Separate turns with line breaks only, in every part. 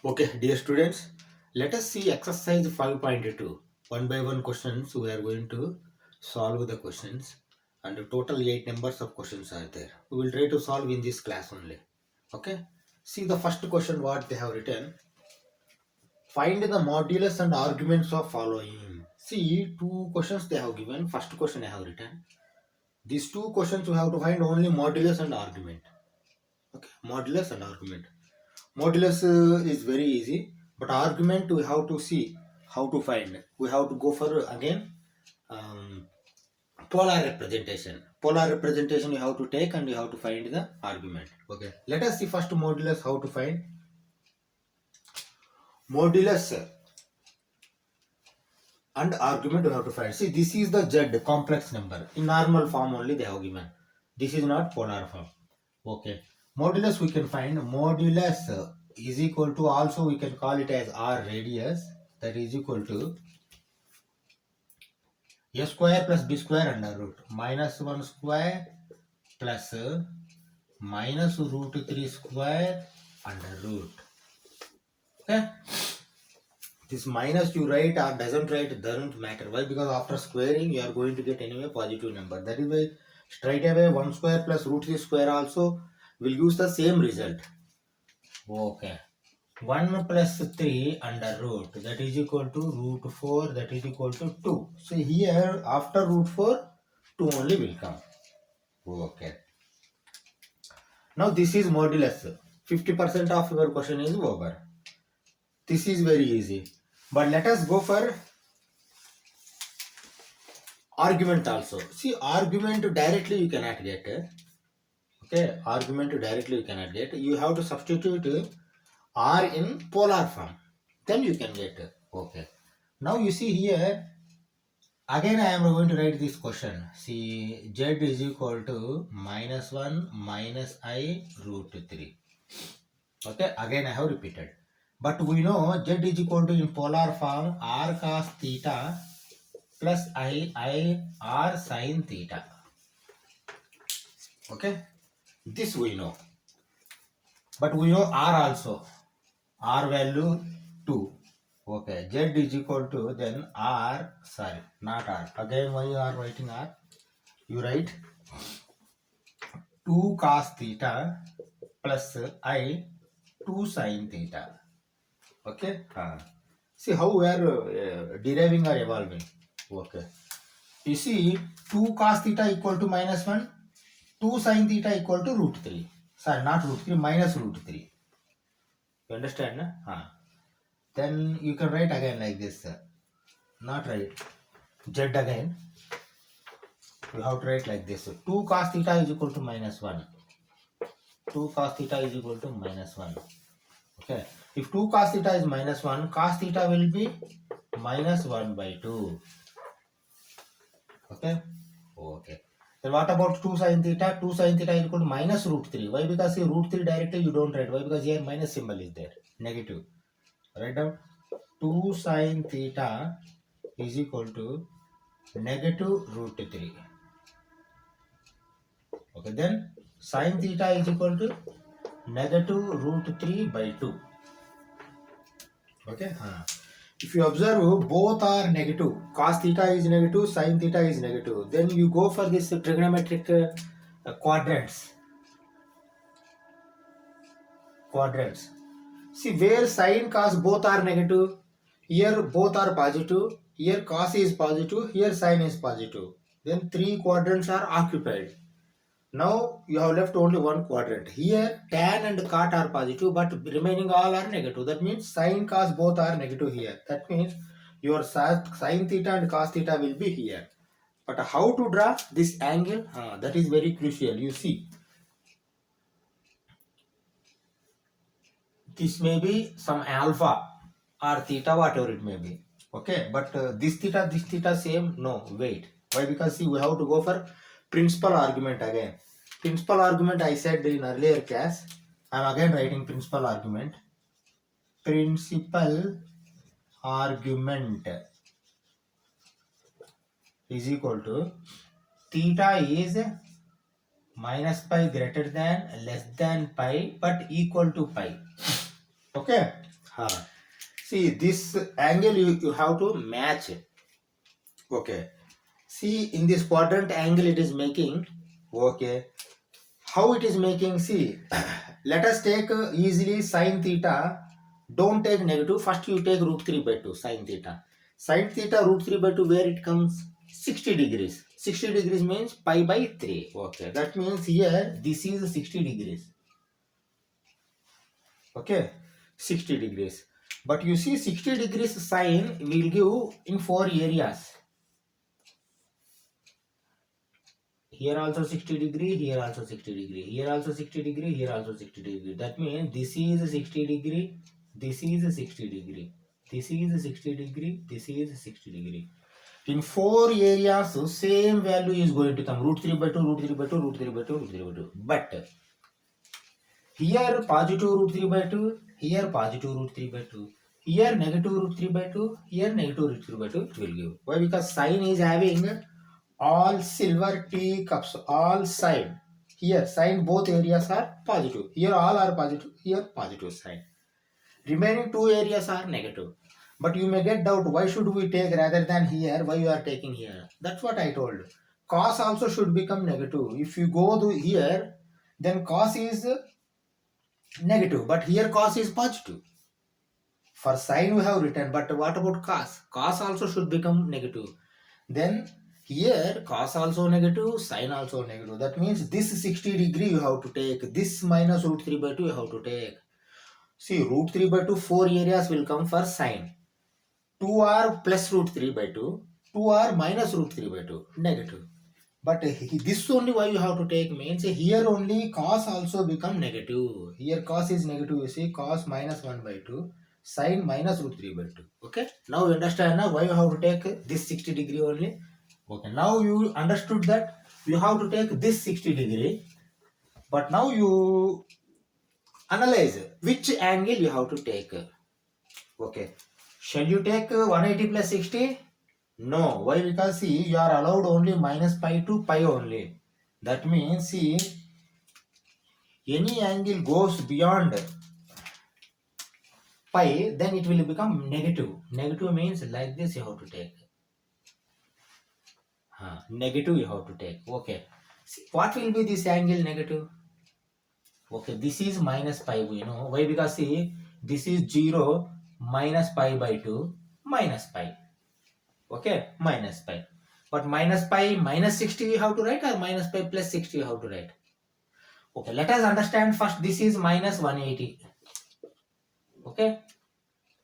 Okay, dear students, let us see exercise 5.2. One by one questions we are going to solve the questions, and total 8 numbers of questions are there. We will try to solve in this class only. Okay, see the first question what they have written. Find the modulus and arguments of following. See, two questions they have given. First question I have written. These two questions we have to find only modulus and argument. Okay, modulus and argument. Modulus is very easy, but argument we have to see how to find. We have to go for again um, polar representation. Polar representation you have to take and you have to find the argument. Okay, let us see first modulus how to find. Modulus and argument we have to find. See, this is the Z complex number. In normal form only they have given. This is not polar form. Okay. Modulus we can find. Modulus is equal to, also we can call it as R radius, that is equal to a square plus b square under root minus 1 square plus minus root 3 square under root. Okay. This minus you write or doesn't write doesn't matter. Why? Because after squaring you are going to get anyway positive number. That is why straight away 1 square plus root 3 square also will use the same result. Okay. 1 plus 3 under root, that is equal to root 4, that is equal to 2. So here after root 4 2 only will come. Okay. Now this is modulus. 50% of your question is over. This is very easy. But let us go for argument also. See, argument directly you cannot get. Okay, argument directly you cannot get. You have to substitute R in polar form. Then you can get. Okay. Now you see here, again I am going to write this question. See, Z is equal to minus 1 minus I root 3. Okay, again I have repeated. But we know Z is equal to in polar form R cos theta plus I R sin theta. Okay, this we know. But we know R also. R value 2. Okay, Z is equal to then R, sorry, not R. Again, why you are writing R? You write 2 cos theta plus I 2 sin theta. Okay, see how we are deriving or evolving. Okay, you see 2 cos theta equal to minus 1, 2 sin theta equal to root 3. Sorry, not root 3, minus root 3. You understand? No? Then you can write again like this. Not right. Z again. You have to write like this. 2 cos theta is equal to minus 1. 2 cos theta is equal to minus 1. Okay. If 2 cos theta is minus 1, cos theta will be minus 1 by 2. Okay. Okay. Then what about 2 sin theta? 2 sin theta is equal to minus root 3. Why? Because see, root 3 directly you don't write. Why? Because here minus symbol is there. Negative. Write down 2 sin theta is equal to negative root 3. Okay, then sin theta is equal to negative root 3 by 2. Okay, if you observe both are negative, cos theta is negative, sin theta is negative, then you go for this trigonometric quadrants. See, where sin cos both are negative, here both are positive, here cos is positive, here sin is positive, then 3 quadrants are occupied. Now you have left only one quadrant. Here tan and cot are positive, but remaining all are negative. That means sin cos both are negative here. That means your sin theta and cos theta will be here. But how to draw this angle? That is very crucial. You see, this may be some alpha or theta, whatever it may be. Okay, but this theta same? No, wait. Why? Because see, we have to go for principal argument again. Principal argument I said in earlier class. I am again writing principal argument. Principal argument is equal to theta is minus pi greater than less than pi but equal to pi. Okay. See, this angle you have to match. Okay. See, in this quadrant angle it is making. Okay. How it is making? See, let us take easily sine theta. Don't take negative. First you take root 3 by 2 sine theta. Sine theta root 3 by 2, where it comes? 60 degrees. 60 degrees means pi by 3. Okay. That means here this is 60 degrees. Okay. 60 degrees. But you see 60 degrees sine will give in 4 areas. Here also 60 degree, here also 60 degree, here also 60 degree, here also 60 degree. That means this is 60 degree, this is 60 degree, this is 60 degree, this is 60 degree. In 4 areas, same value is going to come. Root 3 by 2, root 3 by 2, root 3 by 2, root 3 by 2. But here positive root 3 by 2, here positive root 3 by 2. Here negative root 3 by 2, here negative root 3 by 2 it will give. Why? Because sine is having all silver teacups, all sine. Here sine both areas are positive. Here all are positive, here positive sign. Remaining 2 areas are negative. But you may get doubt, why should we take rather than here, why you are taking here? That's what I told. Cos also should become negative. If you go to here, then cos is negative, but here cos is positive. For sine we have written, but what about cos? Cos also should become negative. Then here cos also negative, sine also negative. That means this 60 degree you have to take. This minus root 3 by 2 you have to take. See, root 3 by 2, 4 areas will come for sine. 2 are plus root 3 by 2. 2 are minus root 3 by 2. Negative. But this only why you have to take means here only cos also become negative. Here cos is negative, you see, cos minus 1 by 2, sine minus root 3 by 2. Okay. Now you understand now why you have to take this 60 degree only. Okay. Now you understood that you have to take this 60 degree. But now you analyze which angle you have to take. Okay. Shall you take 180 plus 60? No. Why? Because see, you are allowed only minus pi to pi only. That means see, any angle goes beyond pi, then it will become negative. Negative means like this you have to take. Negative you have to take. Okay. See, what will be this angle negative? Okay, this is minus pi, we know. Why? Because see, this is 0 minus pi by 2 minus pi. Okay, minus pi. But minus pi minus 60 you have to write, or minus pi plus 60 you have to write. Okay, let us understand first this is minus 180. Okay.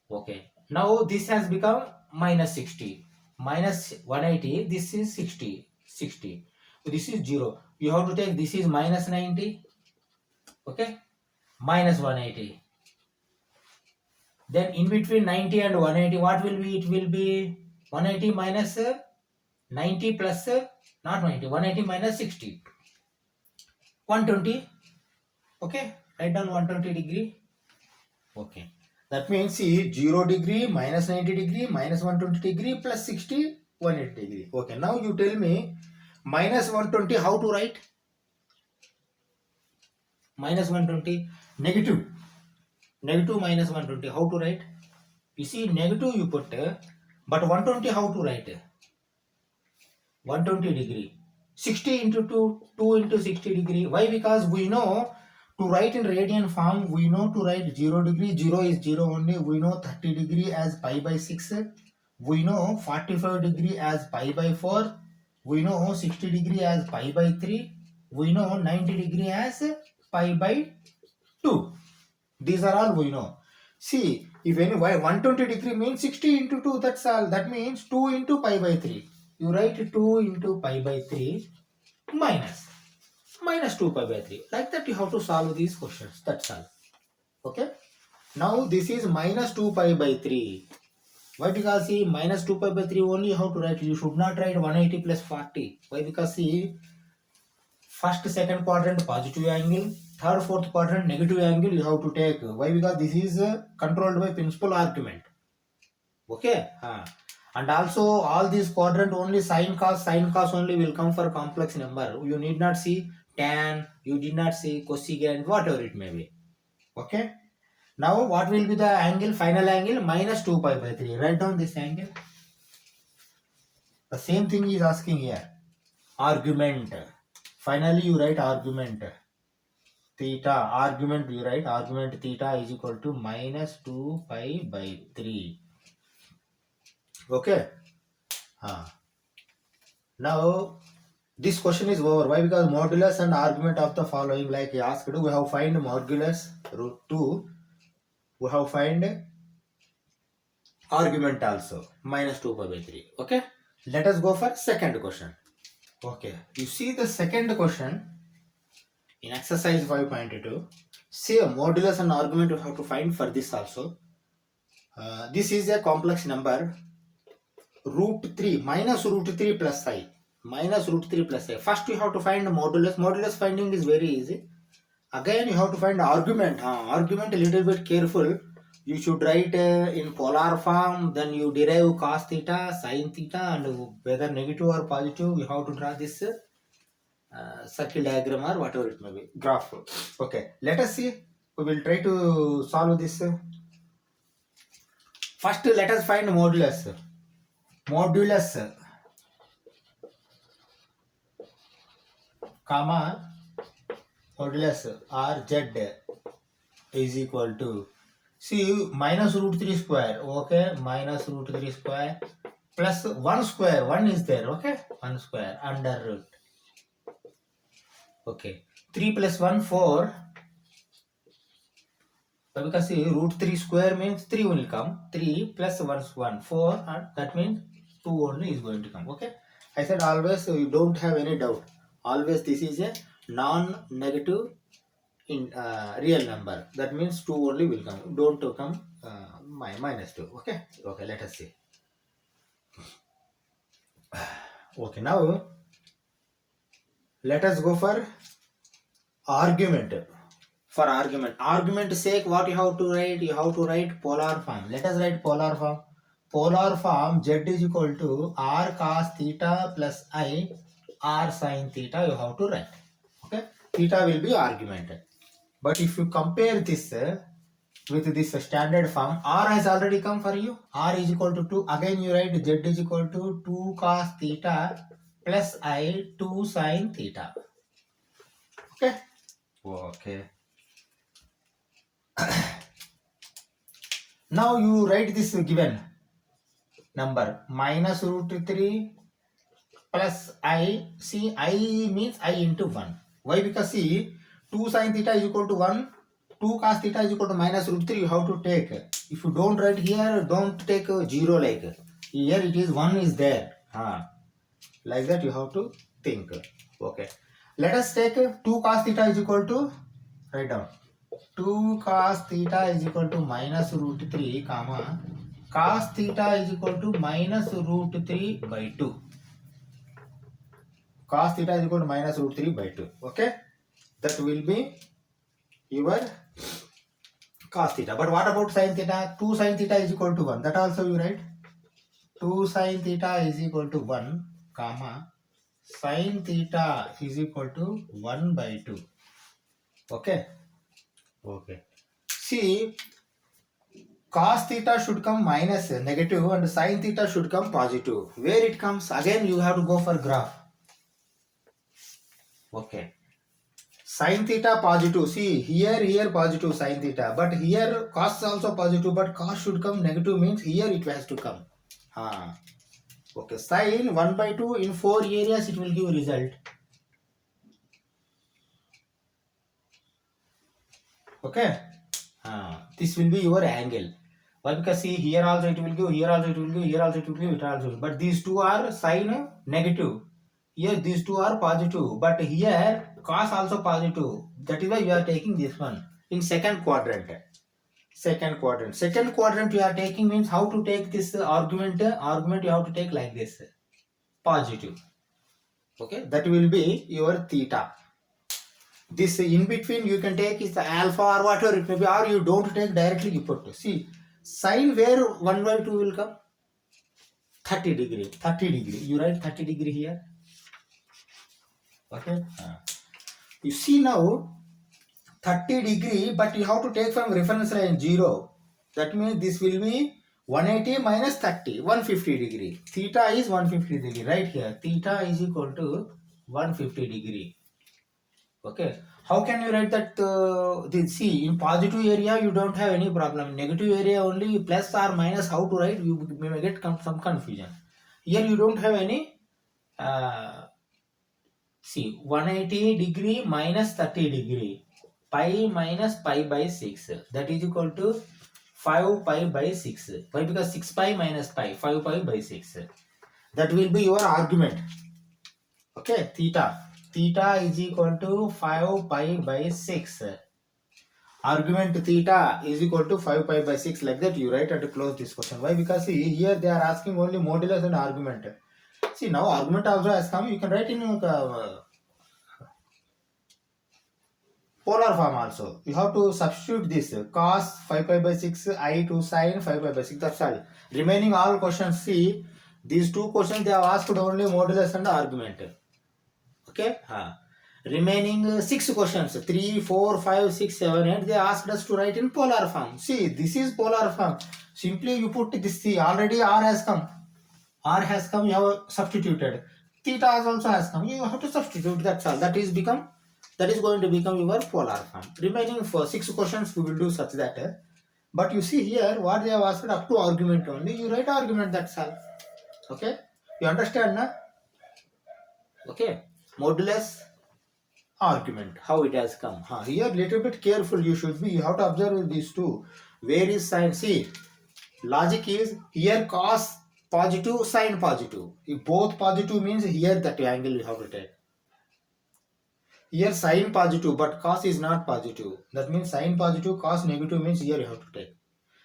Okay. Now this has become minus 60. Minus 180, this is 60. 60. So this is 0. You have to take this is minus 90. Okay. Minus 180. Then in between 90 and 180, what will be? It will be 180 minus 90 plus not 90, 180 minus 60. 120. Okay. Write down 120 degree. Okay. That means see 0 degree, minus 90 degree, minus 120 degree, plus 60, 180 degree. Okay. Now you tell me minus 120 how to write? Minus 120, negative. Negative minus 120 how to write? You see negative you put, but 120 how to write? 120 degree. 60 into 2, 2 into 60 degree. Why? Because we know to write in radian form, we know to write 0 degree, 0 is 0 only. We know 30 degree as pi by 6. We know 45 degree as pi by 4. We know 60 degree as pi by 3. We know 90 degree as pi by 2. These are all we know. See, if any why 120 degree means 60 into 2, that's all. That means 2 into pi by 3. You write 2 into pi by 3 minus 2 pi by 3. Like that you have to solve these questions. That's all. Okay. Now this is minus 2 pi by 3. Why? Because see minus 2 pi by 3 only you have to write. You should not write 180 plus 40. Why? Because see first, second quadrant positive angle, third, fourth quadrant negative angle you have to take. Why? Because this is controlled by principal argument. Okay. And also all these quadrant only sine cos only will come for complex number. You need not see tan, you did not see cosecant, whatever it may be. Okay. Now what will be the angle, final angle? Minus 2 pi by 3. Write down this angle. The same thing is asking here. Argument. Finally you write argument. Theta. Argument you write. Argument theta is equal to minus 2 pi by 3. Okay. Now this question is over. Why? Because modulus and argument of the following, like he asked, we have find modulus root 2. We have find argument also minus 2 pi by 3. Okay. Let us go for second question. Okay. You see the second question in exercise 5.2. See a modulus and argument you have to find for this also. This is a complex number. Root 3 minus root 3 plus I. Minus root 3 plus I. First you have to find modulus. Modulus finding is very easy. Again you have to find argument. Argument a little bit careful. You should write in polar form. Then you derive cos theta, sin theta, and whether negative or positive, you have to draw this circle diagram or whatever it may be. Graph. Okay. Let us see. We will try to solve this. First let us find modulus. Modulus comma modulus RZ is equal to, see, minus root 3 square. Okay, minus root 3 square plus 1 square. 1 is there. Okay, 1 square under root. Okay, 3 plus 1 4. Because see, root 3 square means 3 will come. 3 plus 1 4, and that means 2 only is going to come. Okay, I said always you don't have any doubt. Always this is a non-negative in real number. That means 2 only will come. Don't come minus 2. Okay. Okay. Let us see. Okay. Now let us go for argument. For argument sake, what you have to write? You have to write polar form. Let us write polar form. Polar form, Z is equal to R cos theta plus I R sin theta. You have to write. Okay. Theta will be argument. But if you compare this with this standard form, R has already come for you. R is equal to 2. Again you write Z is equal to 2 cos theta plus I 2 sin theta. Okay. Okay. Now you write this given number minus root 3 plus I. See, I means I into 1. Why? Because see, 2 sin theta is equal to 1. 2 cos theta is equal to minus root 3. You have to take. If you don't write here, don't take 0 like. Here it is 1 is there. Like that you have to think. Okay. Let us take 2 cos theta is equal to, write down. 2 cos theta is equal to minus root 3, comma, cos theta is equal to minus root 3 by 2. Cos theta is equal to minus root 3 by 2. Okay. That will be your cos theta. But what about sin theta? 2 sin theta is equal to 1. That also you write. 2 sin theta is equal to 1, comma, sin theta is equal to 1 by 2. Okay. Okay. See, cos theta should come minus negative and sin theta should come positive. Where it comes? Again you have to go for graph. Okay. Sin theta positive. See, here positive sin theta. But here cos is also positive. But cos should come negative, means here it has to come. Okay. Sin 1 by 2 in 4 areas it will give result. Okay. This will be your angle. Why? Because see, here also it will give, here also it will give, here also it will give, it also will. But these two are sin negative. Here these two are positive. But here cos also positive. That is why we are taking this one in second quadrant. Second quadrant you are taking means how to take this argument. Argument you have to take like this. Positive. Okay. That will be your theta. This in between you can take is the alpha or whatever it may be, or you don't take directly, you put. See, sin where 1 by 2 will come? 30 degree. 30 degree. You write 30 degree here. Okay. You see now, 30 degree, but you have to take from reference line 0. That means this will be 180 minus 30, 150 degree. Theta is 150 degree. Right here, theta is equal to 150 degree. Okay. How can you write that? See, in positive area, you don't have any problem. In negative area, only plus or minus, how to write, you may get some confusion. Here, you don't have any. See, 180 degree minus 30 degree. Pi minus pi by 6. That is equal to 5 pi by 6. Why? Because 6 pi minus pi, 5 pi by 6. That will be your argument. Okay, theta. Theta is equal to 5 pi by 6. Argument theta is equal to 5 pi by 6. Like that you write and close this question. Why? Because see, here they are asking only modulus and argument. See, now argument also has come. You can write in polar form also. You have to substitute this cos 5 pi by 6 I to sin 5 pi by 6. That's all. Remaining all questions, see, these two questions they have asked only modulus and argument. Okay. Remaining 6 questions, 3, 4, 5, 6, 7, 8, they asked us to write in polar form. See, this is polar form. Simply you put this, see, already R has come. R has come, you have substituted. Theta also has come. You have to substitute, that's all. That is going to become your polar form. Remaining for 6 questions we will do such that. But you see here, what they have asked up to argument only. You write argument, that's all. Okay. You understand, na? Okay. Modulus, argument, how it has come. Here little bit careful you should be. You have to observe these two. Where is sin? See, logic is here cos positive, sin positive. If both positive means here that angle you have to take. Here sin positive, but cos is not positive. That means sin positive, cos negative means here you have to take.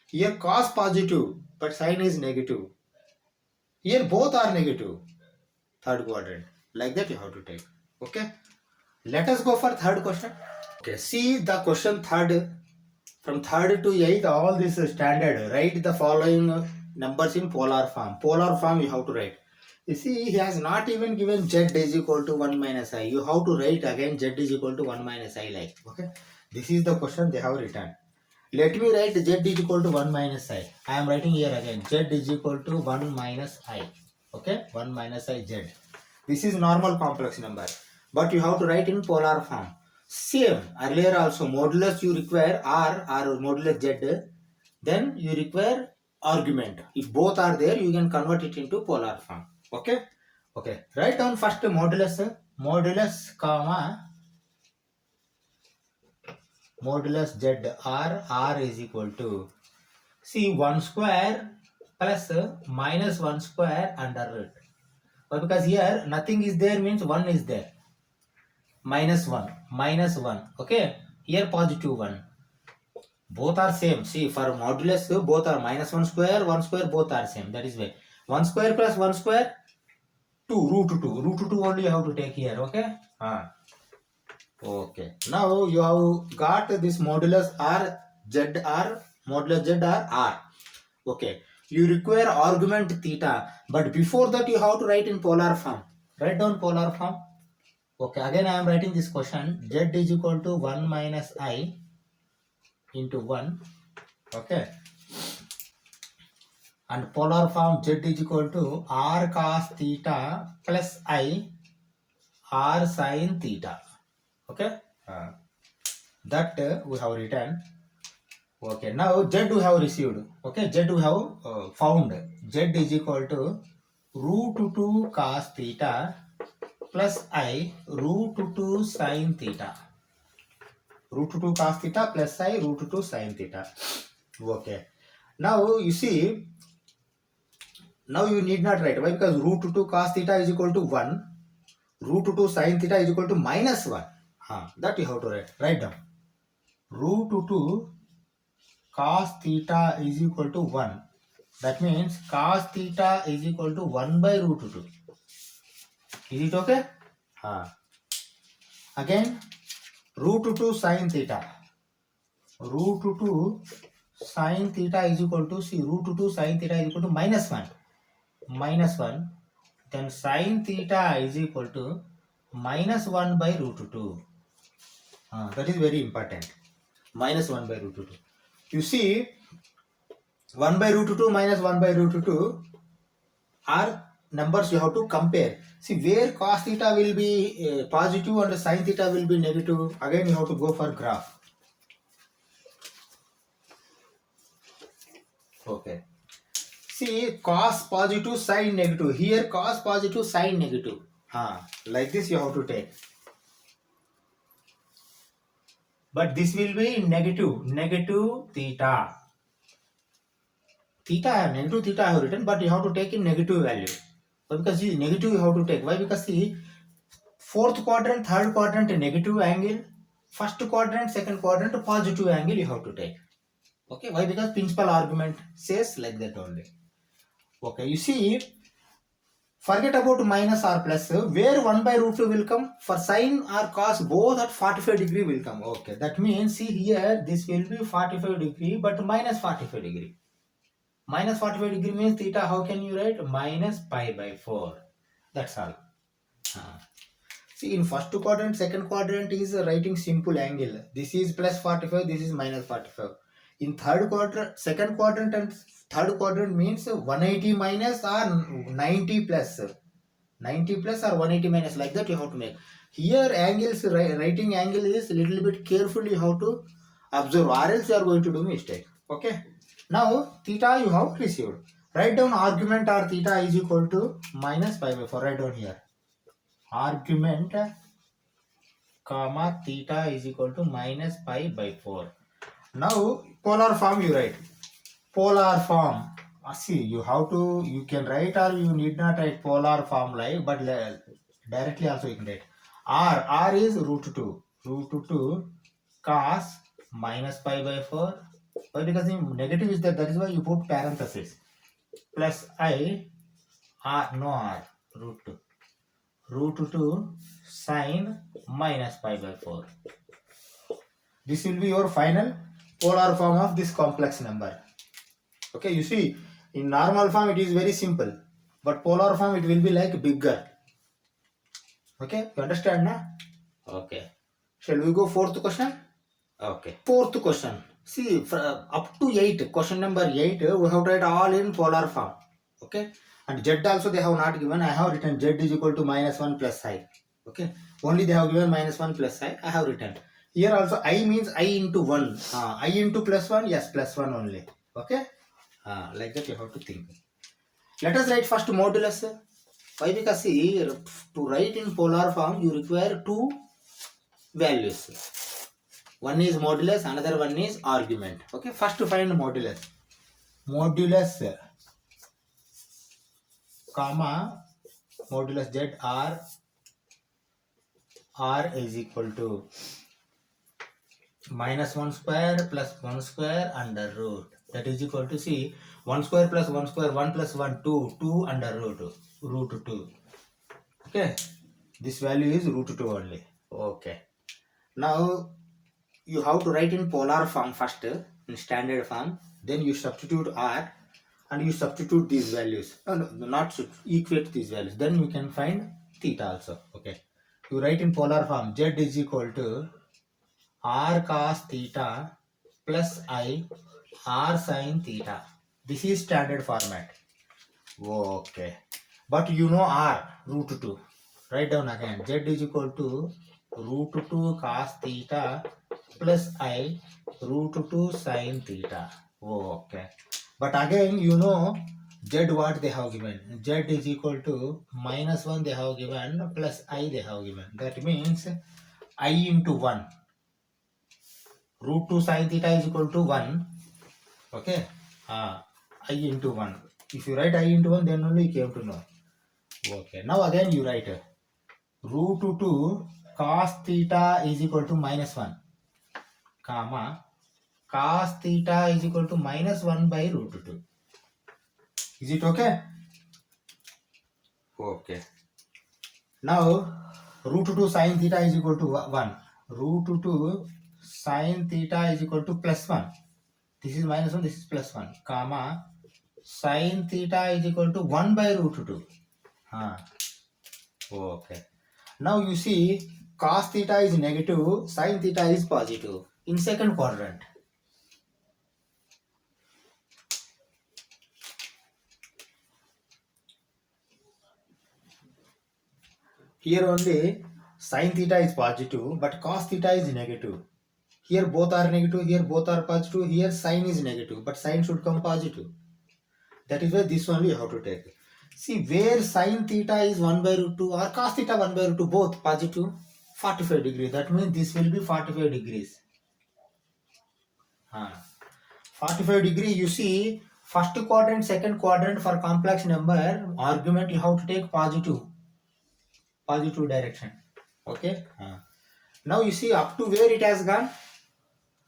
Here cos positive, but sin is negative. Here both are negative. Third quadrant. Like that you have to take. Okay. Let us go for third question. Okay. See the question third. From third to 8th, all this is standard. Write the following numbers in polar form. Polar form you have to write. You see, he has not even given z is equal to 1 minus I. You have to write again z is equal to 1 minus I like. Okay. This is the question they have written. Let me write z is equal to 1 minus I. I am writing here again. Z is equal to 1 minus I. Okay. 1 minus I z. This is normal complex number. But you have to write in polar form. Same. Earlier also modulus you require R or modulus Z. Then you require argument. If both are there, you can convert it into polar form. Okay. Okay. Write down first modulus. Modulus comma modulus Z R is equal to, see, 1 square plus minus 1 square under root. But because here nothing is there means 1 is there. Minus 1. Okay. Here positive 1. Both are same. See, for modulus both are minus 1 square, 1 square, both are same. That is why 1 square plus 1 square 2, root 2. Root 2 only you have to take here. Okay. Okay. Now you have got this modulus R, Z R, modulus Z R. Okay. You require argument theta, but before that you have to write in polar form. Write down polar form. Okay, again I am writing this question. Z is equal to 1 minus I into 1. Okay. And polar form Z is equal to R cos theta plus I R sin theta. Okay. That we have written. Okay. Now Z we have received. Okay. Z we have found. Z is equal to root 2 cos theta plus I root 2 sin theta. Root 2 cos theta plus I root 2 sin theta. Okay. Now you see, now you need not write. Why? Because root 2 cos theta is equal to 1. Root 2 sin theta is equal to minus 1. That you have to write. Write down. Root 2 cos theta is equal to 1. That means cos theta is equal to 1 by root 2. Is it okay? Again, root 2 sin theta. Root 2 sin theta is equal to, see, root 2 sin theta is equal to minus 1. Minus 1. Then sin theta is equal to minus 1 by root 2. That is very important. Minus 1 by root 2. You see, 1 by root 2 minus 1 by root 2 are numbers you have to compare. See, where cos theta will be positive and sin theta will be negative, again you have to go for graph. Okay. See, cos positive, sin negative. Here cos positive, sin negative. Like this you have to take. But this will be negative theta. Negative theta I have written, but you have to take in negative value. Because see, negative you have to take. Why? Because see, fourth quadrant, third quadrant negative angle, first quadrant, second quadrant positive angle you have to take. Okay, why? Because principal argument says like that only. Okay, you see, forget about minus or plus. Where 1 by root 2 will come? For sine or cos, both at 45 degree will come. Okay, that means see here, this will be 45 degree, but minus 45 degree. Minus 45 degree means theta, how can you write? Minus pi by 4. That's all. See, in first quadrant, second quadrant is writing simple angle. This is plus 45, this is minus 45. In third quadrant, second quadrant and third quadrant means 180 minus or 90 plus. 90 plus or 180 minus, like that you have to make. Here angles, writing angle is little bit carefully you have to observe, or else you are going to do mistake. Okay. Now theta you have received. Write down argument or theta is equal to minus pi by 4. Write down here. Argument comma theta is equal to minus pi by 4. Now polar form you write. Polar form. See, you can write or you need not write polar form like, but directly also you can write. R is root 2. Root 2 cos minus pi by 4. Why? Because the negative is there, that is why you put parenthesis. Plus I, root 2. Root 2 sine minus pi by 4. This will be your final polar form of this complex number. Okay, you see, in normal form it is very simple, but polar form it will be like bigger. Okay, you understand now? Okay. Shall we go fourth question? Okay. Fourth question. See, up to 8, question number 8, we have to write all in polar form. Okay. And z also they have not given. I have written z is equal to minus 1 plus I. Okay. Only they have given minus 1 plus I. I have written. Here also I means I into 1. I into plus 1. Yes, plus 1 only. Okay. Like that you have to think. Let us write first modulus. Why? Because see, to write in polar form you require two values. One is modulus, another one is argument. Okay, first to find modulus. Modulus comma modulus z r is equal to minus 1 square plus 1 square under root. That is equal to, see, 1 square plus 1 square, 1 plus 1, 2, 2 under root 2. Okay, this value is root 2 only. Okay, now you have to write in polar form first, in standard form, then you substitute r and you substitute these values, not equate these values, then you can find theta also. Okay, you write in polar form z is equal to r cos theta plus I r sin theta. This is standard format. Okay, but you know r, root 2. Write down again, z is equal to root 2 cos theta plus I root 2 sin theta. Okay, but again you know z what they have given. Z is equal to minus 1 they have given plus I they have given. That means I into 1. Root 2 sin theta is equal to 1. Okay, I into 1. If you write I into 1, then only you came to know. Okay, now again you write root 2 cos theta is equal to minus 1, comma cos theta is equal to minus 1 by root 2. Is it okay? Okay. Now root 2 sin theta is equal to 1. Root 2 sin theta is equal to plus 1. This is minus 1, this is plus 1, comma sin theta is equal to 1 by root 2. Okay. Now you see, cos theta is negative, sin theta is positive in second quadrant. Here only sin theta is positive, but cos theta is negative. Here both are negative, here both are positive, here sin is negative, but sin should come positive. That is why this one we have to take. See, where sin theta is 1 by root 2 or cos theta 1 by root 2, both positive, 45 degrees. That means this will be 45 degrees. 45 degree, you see, first quadrant, second quadrant for complex number, argument you have to take positive direction. Okay. Now you see up to where it has gone?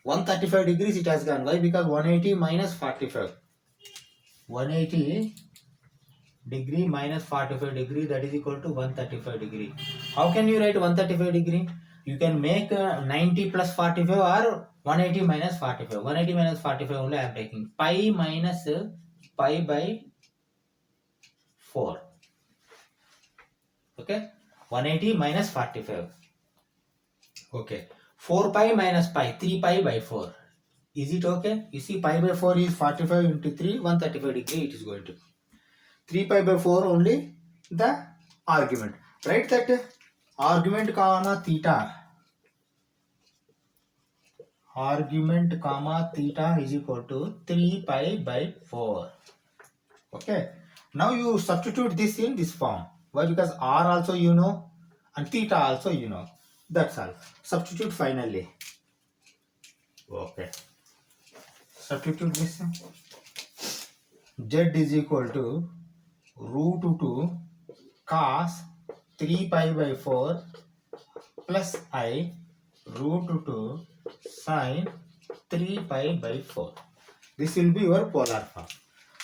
135 degrees it has gone. Why? Because 180 minus 45. 180 degree minus 45 degree, that is equal to 135 degree. How can you write 135 degree? You can make 90 plus 45 or 180 minus 45. 180 minus 45 only I am taking. Pi minus pi by 4. Okay. 180 minus 45. Okay. 4 pi minus pi. 3 pi by 4. Is it okay? You see, pi by 4 is 45 into 3. 135 degree it is going to. 3 pi by 4 only the argument. Write that argument comma theta. Argument comma theta is equal to 3 pi by 4. Okay. Now you substitute this in this form. Why? Because r also you know and theta also you know. That's all. Substitute finally. Okay. Substitute this. Z is equal to root 2 cos 3 pi by 4 plus I root 2 sin 3 pi by 4. This will be your polar form.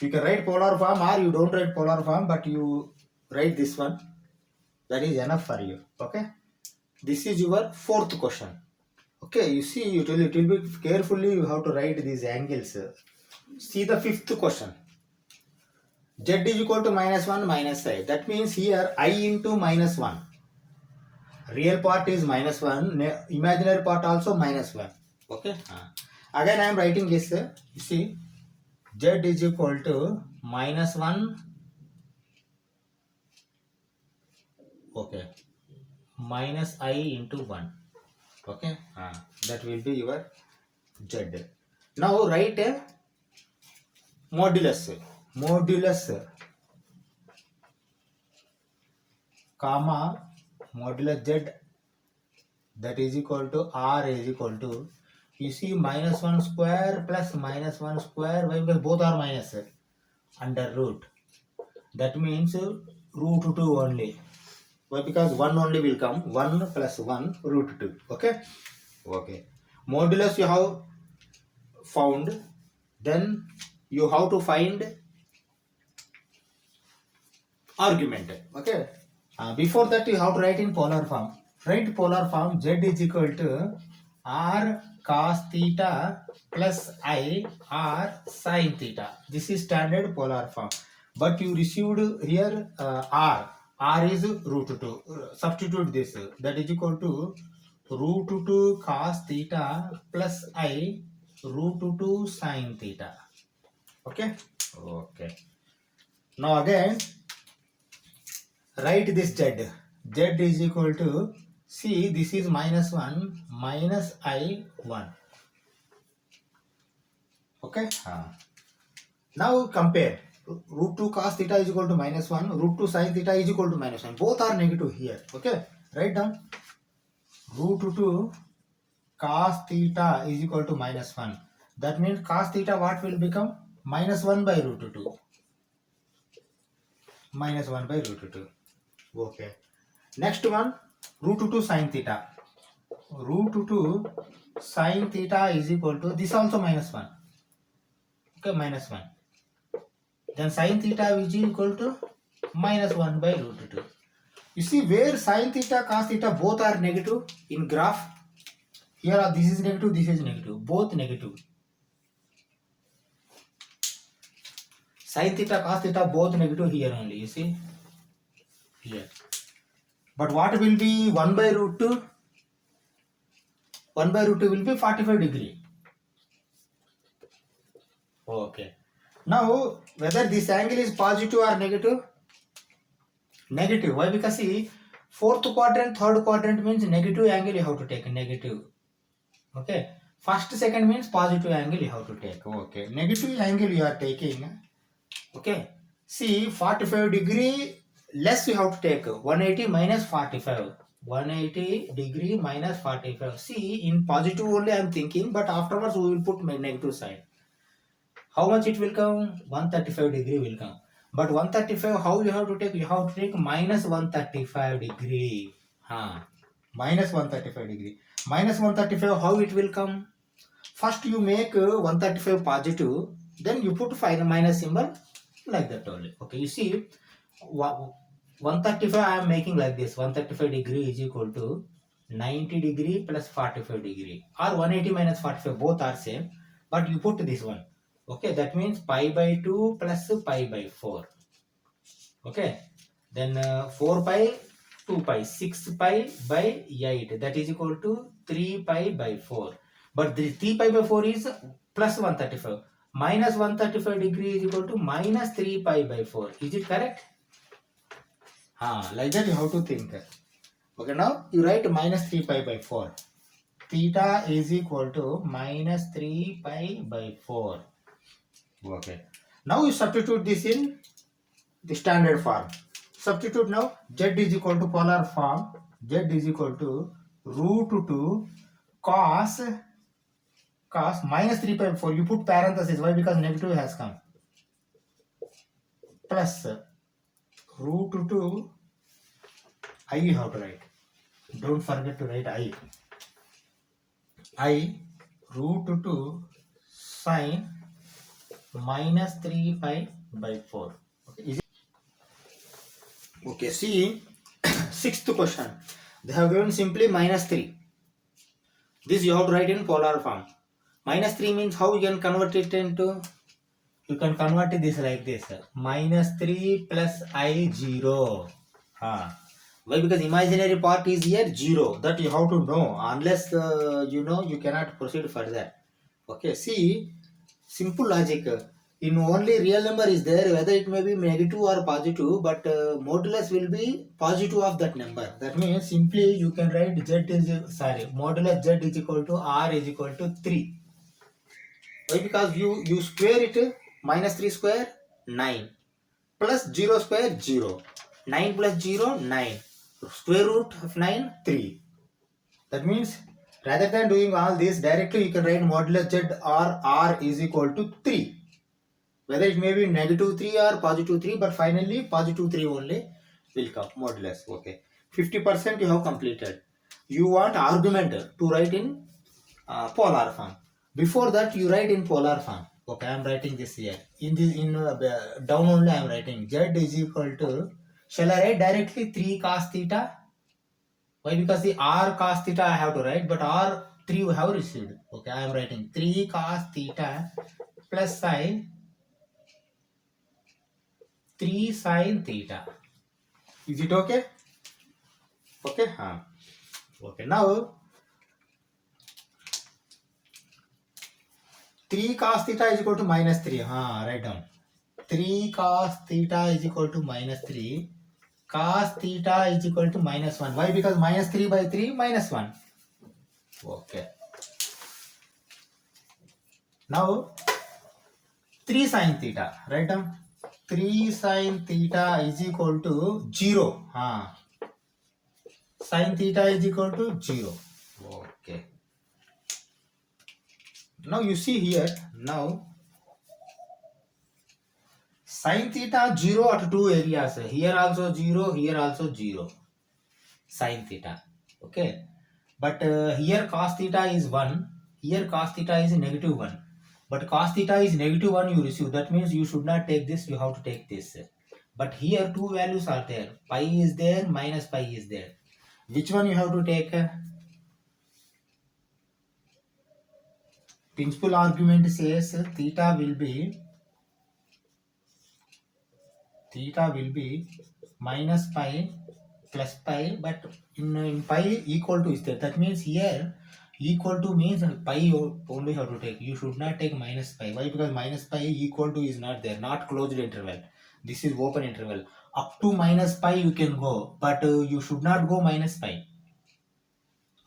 You can write polar form or you don't write polar form, but you write this one. That is enough for you. Okay. This is your fourth question. Okay. You see, it will be carefully you have to write these angles. See the fifth question. Z is equal to minus 1 minus I. That means here I into minus 1. Real part is minus 1. Imaginary part also minus 1. Okay. Again I am writing this. You see, Z is equal to minus 1. Okay. Minus I into 1. Okay. That will be your Z. Now write a modulus. Modulus comma modulus Z, that is equal to R is equal to, you see, minus 1 square plus minus 1 square. Why? Because both are minus under root. That means root 2 only. Why? Because 1 only will come. 1 plus 1 root 2. Okay. Okay. Modulus you have found. Then you have to find argument. Okay. Before that you have to write in polar form. Write polar form. Z is equal to R cos theta plus I R sin theta. This is standard polar form. But you received here R. R is root 2. Substitute this. That is equal to root 2 cos theta plus I root 2 sin theta. Okay. Okay. Now again write this Z. Z is equal to, see, this is minus 1 minus I 1. Okay. Now compare. Root 2 cos theta is equal to minus 1. Root 2 sin theta is equal to minus 1. Both are negative here. Okay. Write down. Root 2 cos theta is equal to minus 1. That means cos theta what will become? Minus 1 by root 2. Minus 1 by root 2. Okay. Next one, root 2 sin theta. Root 2 sin theta is equal to, this also minus 1. Okay, minus 1. Then sin theta is equal to minus 1 by root 2. You see, where sin theta, cos theta both are negative in graph. Here this is negative, this is negative. Both negative. Sin theta, cos theta both negative here only. You see? Here. But what will be 1 by root 2? 1 by root 2 will be 45 degree. Okay. Now, whether this angle is positive or negative? Negative. Why? Because see, fourth quadrant, third quadrant means negative angle you have to take, negative. Okay. First, second means positive angle you have to take. Okay. Negative angle you are taking. Okay. See, 45 degree less you have to take. 180 minus 45. 180 degree minus 45. See, in positive only I am thinking, but afterwards we will put my negative side. How much it will come? 135 degree will come. But 135, how you have to take? You have to take minus 135 degree. Minus 135 degree. Minus 135, how it will come? First you make 135 positive, then you put minus symbol like that only. Okay, you see, 135 I am making like this. 135 degree is equal to 90 degree plus 45 degree. Or 180 minus 45, both are same. But you put this one. Okay, that means pi by 2 plus pi by 4. Okay, then 4 pi, 2 pi, 6 pi by 8. That is equal to 3 pi by 4. But the 3 pi by 4 is plus 135. Minus 135 degree is equal to minus 3 pi by 4. Is it correct? Like that you have to think. Okay, now you write minus 3 pi by 4. Theta is equal to minus 3 pi by 4. Okay. Now you substitute this in the standard form. Substitute now. Z is equal to polar form. Z is equal to root 2 cos minus 3 pi by 4. You put parenthesis. Why? Because negative has come. Plus root 2 I you have to write. Don't forget to write I. I root 2 sine minus 3 pi by 4. Okay, okay, see, sixth question. They have given simply minus 3. This you have to write in polar form. Minus 3 means how you can convert it into? You can convert this like this. Minus 3 plus I0. Why? Because imaginary part is here 0. That you have to know. Unless you know, you cannot proceed further. Okay, see, simple logic. In only real number is there, whether it may be negative or positive, but modulus will be positive of that number. That means simply you can write modulus z is equal to r is equal to 3. Why? Because you square it, minus 3 square 9 plus 0 square 0. 9 plus 0 9. Square root of 9 3. That means rather than doing all this, directly you can write modulus z or r is equal to 3. Whether it may be negative 3 or positive 3, but finally positive 3 only will come, modulus. Okay, 50% you have completed. You want argument to write in polar form. Before that you write in polar form. Okay, I am writing this here. In down only I am writing z is equal to, shall I write directly 3 cos theta? Why? Because the r cos theta I have to write, but r 3 we have received. Okay, I am writing 3 cos theta plus sine 3 sin theta. Is it okay? Okay. Okay. Now 3 cos theta is equal to minus 3. Write down. 3 cos theta is equal to minus 3. Cos theta is equal to minus 1. Why? Because minus 3 by 3 minus 1. Okay. Now 3 sin theta. Write down. 3 sin theta is equal to 0. Sin theta is equal to 0. Okay. Now you see here. Now sin theta 0 at two areas. Here also 0. Here also 0. Sin theta. Okay. But here cos theta is 1. Here cos theta is negative 1. But cos theta is negative 1 you receive. That means you should not take this. You have to take this. But here two values are there. Pi is there. Minus pi is there. Which one you have to take? Principal argument says theta will be minus pi plus pi, but in pi equal to is there. That means here Equal to means pi only have to take. You should not take minus pi. Why? Because minus pi equal to is not there. Not closed interval. This is open interval. Up to minus pi you can go, but you should not go minus pi.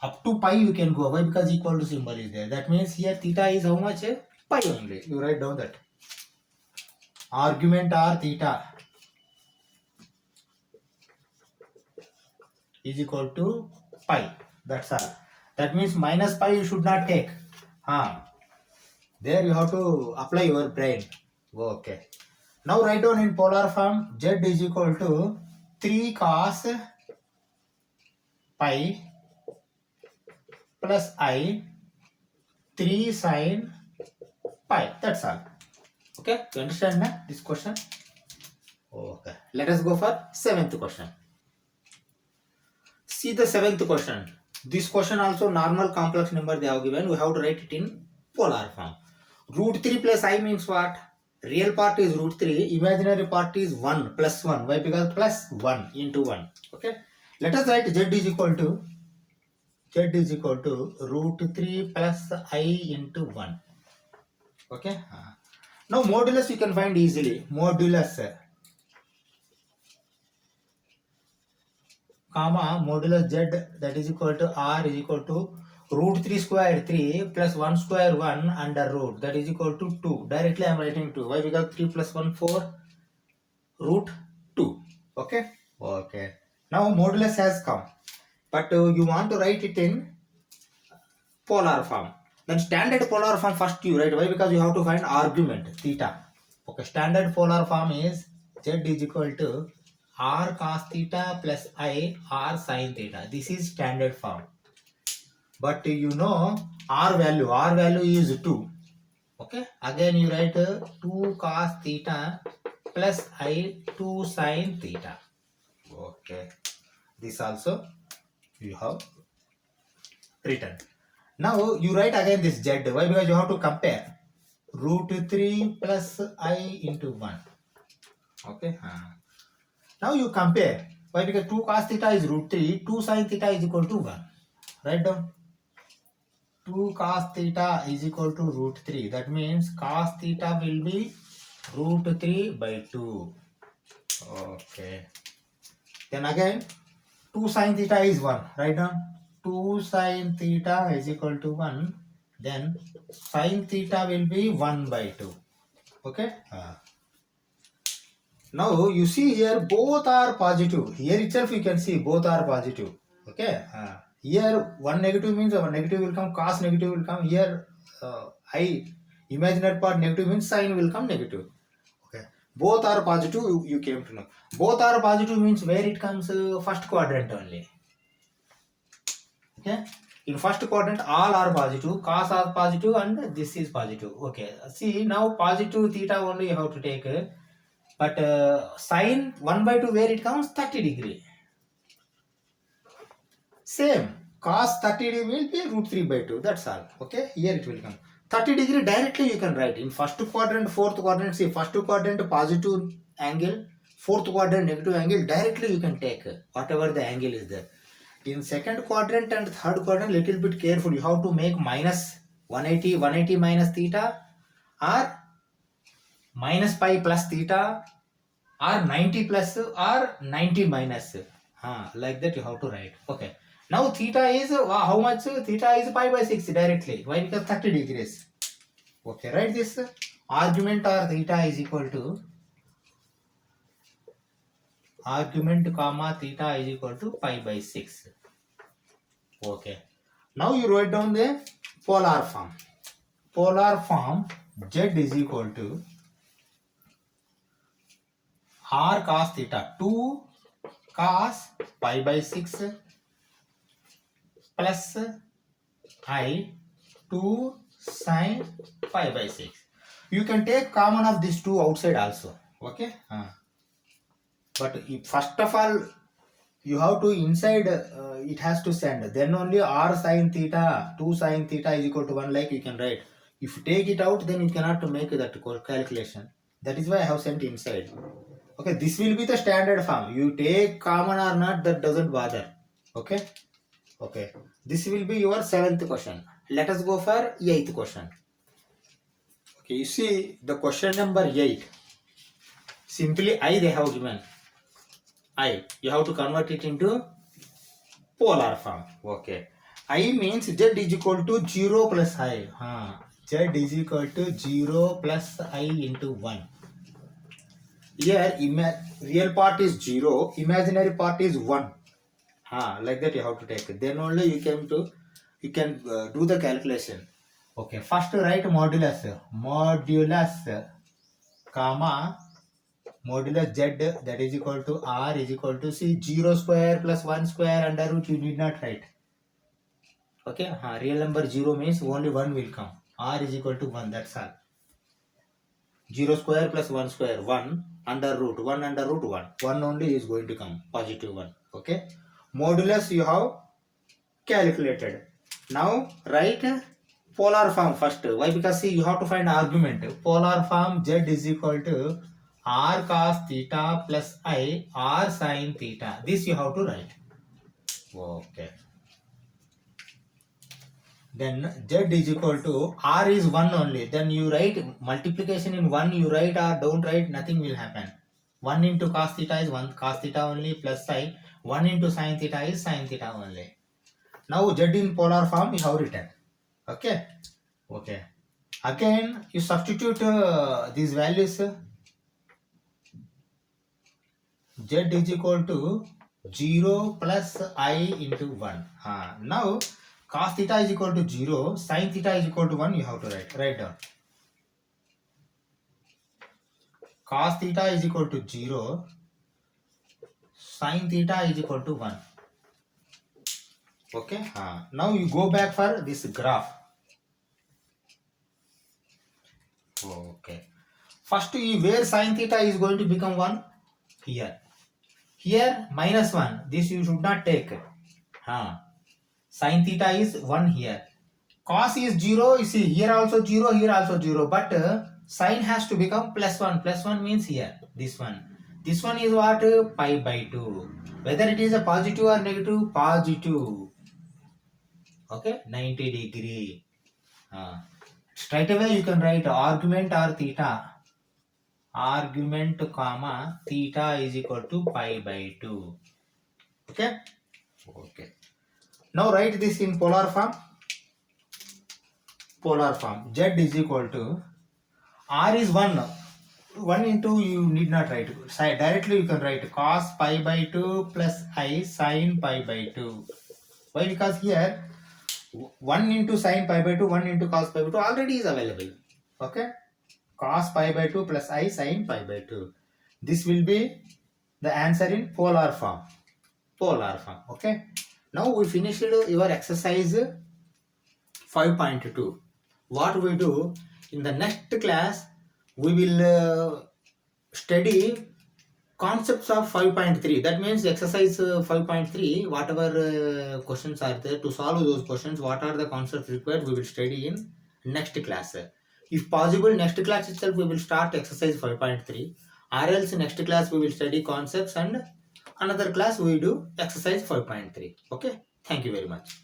Up to pi you can go. Why? Because equal to symbol is there. That means here theta is how much? Pi only. You write down that. Argument r theta is equal to pi. That's all. That means minus pi you should not take. There you have to apply your brain. Okay. Now write down in polar form z is equal to 3 cos pi plus I 3 sin pi. That's all. Okay. You understand now this question? Okay. Let us go for 7th question. See the 7th question. This question also normal complex number they have given. We have to write it in polar form. Root 3 plus I means what? Real part is root 3. Imaginary part is 1 plus 1. Why? Because plus 1 into 1. Okay. Let us write z is equal to root 3 plus I into 1. Okay. Now modulus you can find easily. Modulus comma modulus z, that is equal to r is equal to root 3 square 3 plus 1 square 1 under root, that is equal to 2. Directly I am writing 2. Why? Because 3 plus 1 4 root 2. Okay. Okay. Now modulus has come, but you want to write it in polar form. Then standard polar form first you write. Why? Because you have to find argument theta. Okay. Standard polar form is z is equal to r cos theta plus I r sin theta. This is standard form. But you know r value is 2. Okay. Again you write 2 cos theta plus I 2 sin theta. Okay. This also you have written. Now you write again this z. Why? Because you have to compare root 3 plus I into 1. Okay. Now you compare. Why? Because 2 cos theta is root 3, 2 sin theta is equal to 1. Write down. 2 cos theta is equal to root 3. That means cos theta will be root 3 by 2. Okay. Then again 2 sin theta is 1. Write down. 2 sin theta is equal to 1. Then sin theta will be 1 by 2. Okay. Now you see here both are positive. Here itself you can see both are positive. Okay. Here one negative means one negative will come, cos negative will come. Here I imaginary part negative means sin will come negative. Okay. Both are positive, you came to know. Both are positive means where it comes first quadrant only. Okay. In first quadrant all are positive, cos are positive and this is positive. Okay. See now positive theta only you have to take. But sin 1 by 2 where it comes 30 degree. Same. Cos 30 degree will be root 3 by 2. That's all. Okay. Here it will come. 30 degree directly you can write. In first quadrant, fourth quadrant, see first quadrant positive angle, fourth quadrant negative angle, directly you can take whatever the angle is there. In second quadrant and third quadrant, little bit careful. You have to make minus 180 minus theta or minus pi plus theta or 90 plus or 90 minus. Like that you have to write. Okay. Now theta is how much? Theta is pi by 6 directly. Why? Because 30 degrees. Okay, write this. Argument or theta is equal to argument comma theta is equal to pi by 6. Okay. Now you write down the polar form. Polar form z is equal to r cos theta 2 cos pi by 6 plus I 2 sin pi by 6. You can take common of these two outside also. Okay. But first of all you have to inside it has to send. Then only r sin theta 2 sin theta is equal to 1 like you can write. If you take it out then you cannot make that calculation. That is why I have sent inside. Okay, this will be the standard form. You take common or not, that doesn't bother. Okay. Okay, this will be your 7th question. Let us go for 8th question. Okay, you see the question number 8. Simply I they have given. I. You have to convert it into polar form. Okay. I means Z is equal to 0 plus I. Z is equal to 0 plus I into 1. Here, real part is 0, imaginary part is 1. Like that you have to take it. Then only you can do the calculation. Okay, first write modulus, comma, modulus z, that is equal to r is equal to, see, 0 square plus 1 square under root you need not write. Okay, real number 0 means only 1 will come. R is equal to 1, that's all. 0 square plus 1 square, 1 under root 1 under root 1. 1 only is going to come, positive 1. Okay, modulus you have calculated. Now write polar form first. Why? Because see, you have to find argument. Polar form z is equal to r cos theta plus I r sin theta. This you have to write. Okay. Then z is equal to r is 1 only. Then you write multiplication in 1, you write or don't write, nothing will happen. 1 into cos theta is 1 cos theta only plus I. 1 into sin theta is sin theta only. Now z in polar form you have written. Okay. Okay. Again you substitute these values. Z is equal to 0 plus I into 1. Now cos theta is equal to 0, sin theta is equal to 1, you have to write down. Cos theta is equal to 0, sin theta is equal to 1. Okay. Now you go back for this graph. Okay. First, where sin theta is going to become 1? Here. Here, minus 1. This you should not take. Sin theta is 1 here. Cos is 0. You see, here also 0, here also 0. But sin has to become plus 1. Plus 1 means here. This one. This one is what? Pi by 2. Whether it is a positive or negative? Positive. Okay. 90 degree. Straight away you can write argument or theta. Argument comma theta is equal to pi by 2. Okay. Okay. Now write this in polar form. Polar form. Z is equal to r is 1. 1 into you need not write. Directly you can write cos pi by 2 plus I sin pi by 2. Why? Because here 1 into sin pi by 2, 1 into cos pi by 2 already is available. Okay. Cos pi by 2 plus I sin pi by 2. This will be the answer in polar form. Polar form. Okay. Now we finished your exercise 5.2. What we do in the next class, we will study concepts of 5.3. That means exercise 5.3, whatever questions are there, to solve those questions, what are the concepts required, we will study in next class. If possible, next class itself we will start exercise 5.3, or else next class we will study concepts and another class we do exercise 5.3. Okay, thank you very much.